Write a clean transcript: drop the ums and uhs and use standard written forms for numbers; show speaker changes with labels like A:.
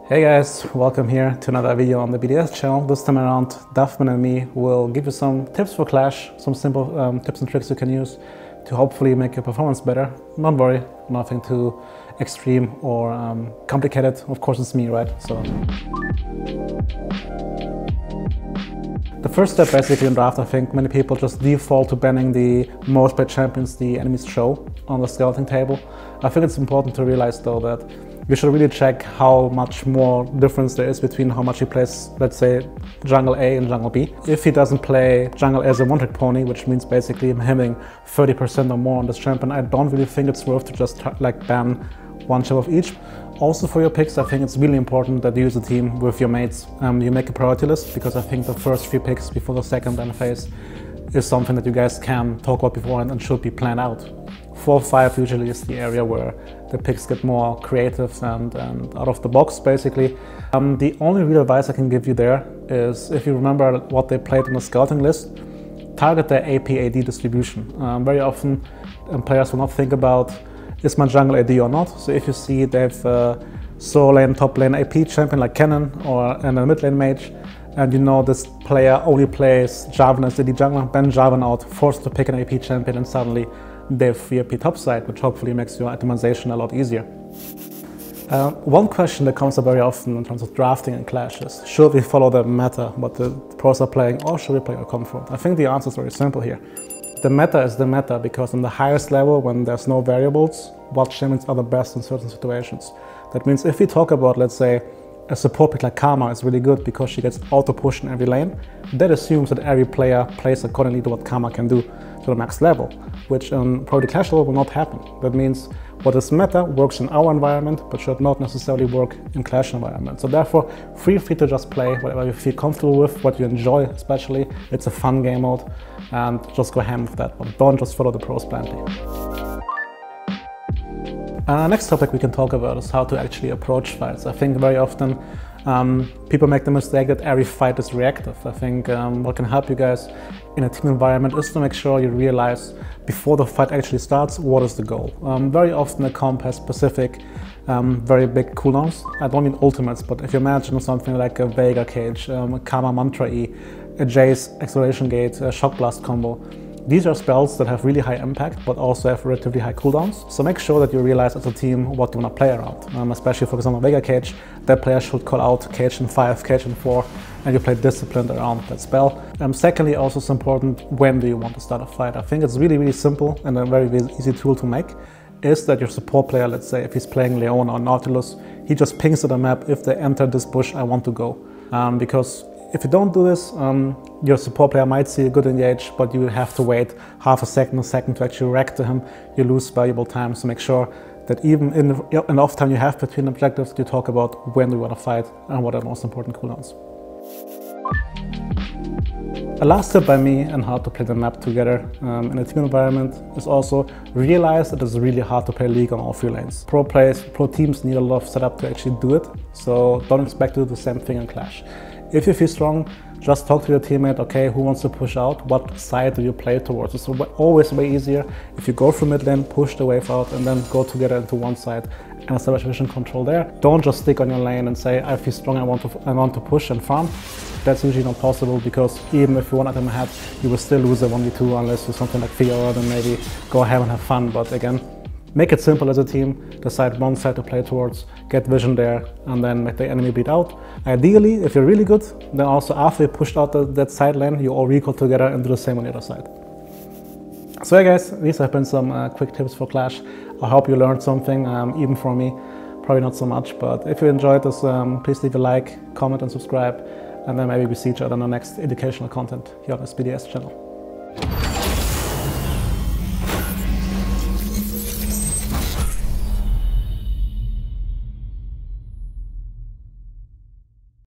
A: Hey guys, welcome here to another video on the BDS channel. This time around, Duffman and me will give you some tips for Clash, some simple tips and tricks you can use to hopefully make your performance better. Don't worry, nothing too extreme or complicated. Of course it's me, right? So the first step basically in draft, I think many people just default to banning the most played champions the enemies show on the scouting table. I think it's important to realize though that you should really check how much more difference there is between how much he plays, let's say, jungle A and jungle B. If he doesn't play jungle as a one-trick pony, which means basically him having 30% or more on this champion, I don't really think it's worth to just like ban one chip of each. Also for your picks, I think it's really important that you use a team with your mates. You make a priority list, because I think the first few picks before the second ban phase is something that you guys can talk about beforehand and should be planned out. 4 or 5 usually is the area where the picks get more creative and out of the box basically. The only real advice I can give you there is, if you remember what they played on the scouting list, target their AP-AD distribution. Very often players will not think about, is my jungle AD or not? So if you see they have solo lane, top lane AP champion like Cannon or a mid lane mage, and you know this player only plays Jarvan as AD jungler, ban Jarvan out, forced to pick an AP champion, and suddenly they have free AP topside, which hopefully makes your itemization a lot easier. One question that comes up very often in terms of drafting and clashes: should we follow the meta, what the pros are playing, or should we play a comfort? I think the answer is very simple here. The meta is the meta because on the highest level, when there's no variables, what champions are the best in certain situations. That means if we talk about, let's say, a support pick like Karma is really good because she gets auto-pushed in every lane, that assumes that every player plays accordingly to what Karma can do to the max level, which in probably Clash level will not happen. That means what is meta works in our environment, but should not necessarily work in Clash environment. So therefore, feel free to just play whatever you feel comfortable with, what you enjoy especially. It's a fun game mode, and just go ham with that one. Don't just follow the pros blindly. Next topic we can talk about is how to actually approach fights. I think very often people make the mistake that every fight is reactive. I think what can help you guys in a team environment is to make sure you realize before the fight actually starts, what is the goal. Very often a comp has specific, very big cooldowns. I don't mean ultimates, but if you imagine something like a Veigar Cage, a Karma Mantra E, a Jace Acceleration Gate, a Shock Blast combo, these are spells that have really high impact, but also have relatively high cooldowns. So make sure that you realize as a team what you want to play around. Especially for example, Veigar Cage, that player should call out Cage in 5, Cage in 4, and you play disciplined around that spell. Secondly, also it's important, when do you want to start a fight? I think it's really simple and a very easy tool to make, is that your support player, let's say if he's playing Leon or Nautilus, he just pings to the map, if they enter this bush, I want to go. Because if you don't do this, your support player might see a good engage, but you have to wait half a second to actually react to him. You lose valuable time, so make sure that even in the off time you have between objectives, you talk about when you want to fight and what are the most important cooldowns. A last tip by me on how to play the map together in a team environment is also realize that it's really hard to play League on all 3 lanes. Pro teams need a lot of setup to actually do it, so don't expect to do the same thing in Clash. If you feel strong, just talk to your teammate, okay, who wants to push out, what side do you play towards? It's always way easier if you go through mid lane, push the wave out, and then go together into one side and establish vision control there. Don't just stick on your lane and say, I feel strong, I want to push and farm. That's usually not possible, because even if you one item ahead, you will still lose a 1v2 unless you do something like Fiora, then maybe go ahead and have fun. But again, make it simple as a team, decide one side to play towards, get vision there, and then make the enemy bleed out. Ideally, if you're really good, then also after you pushed out that side lane, you all recall together and do the same on the other side. So yeah guys, these have been some quick tips for Clash. I hope you learned something, even for me, probably not so much, but if you enjoyed this, please leave a like, comment and subscribe, and then maybe we see each other on the next educational content here on this BDS channel.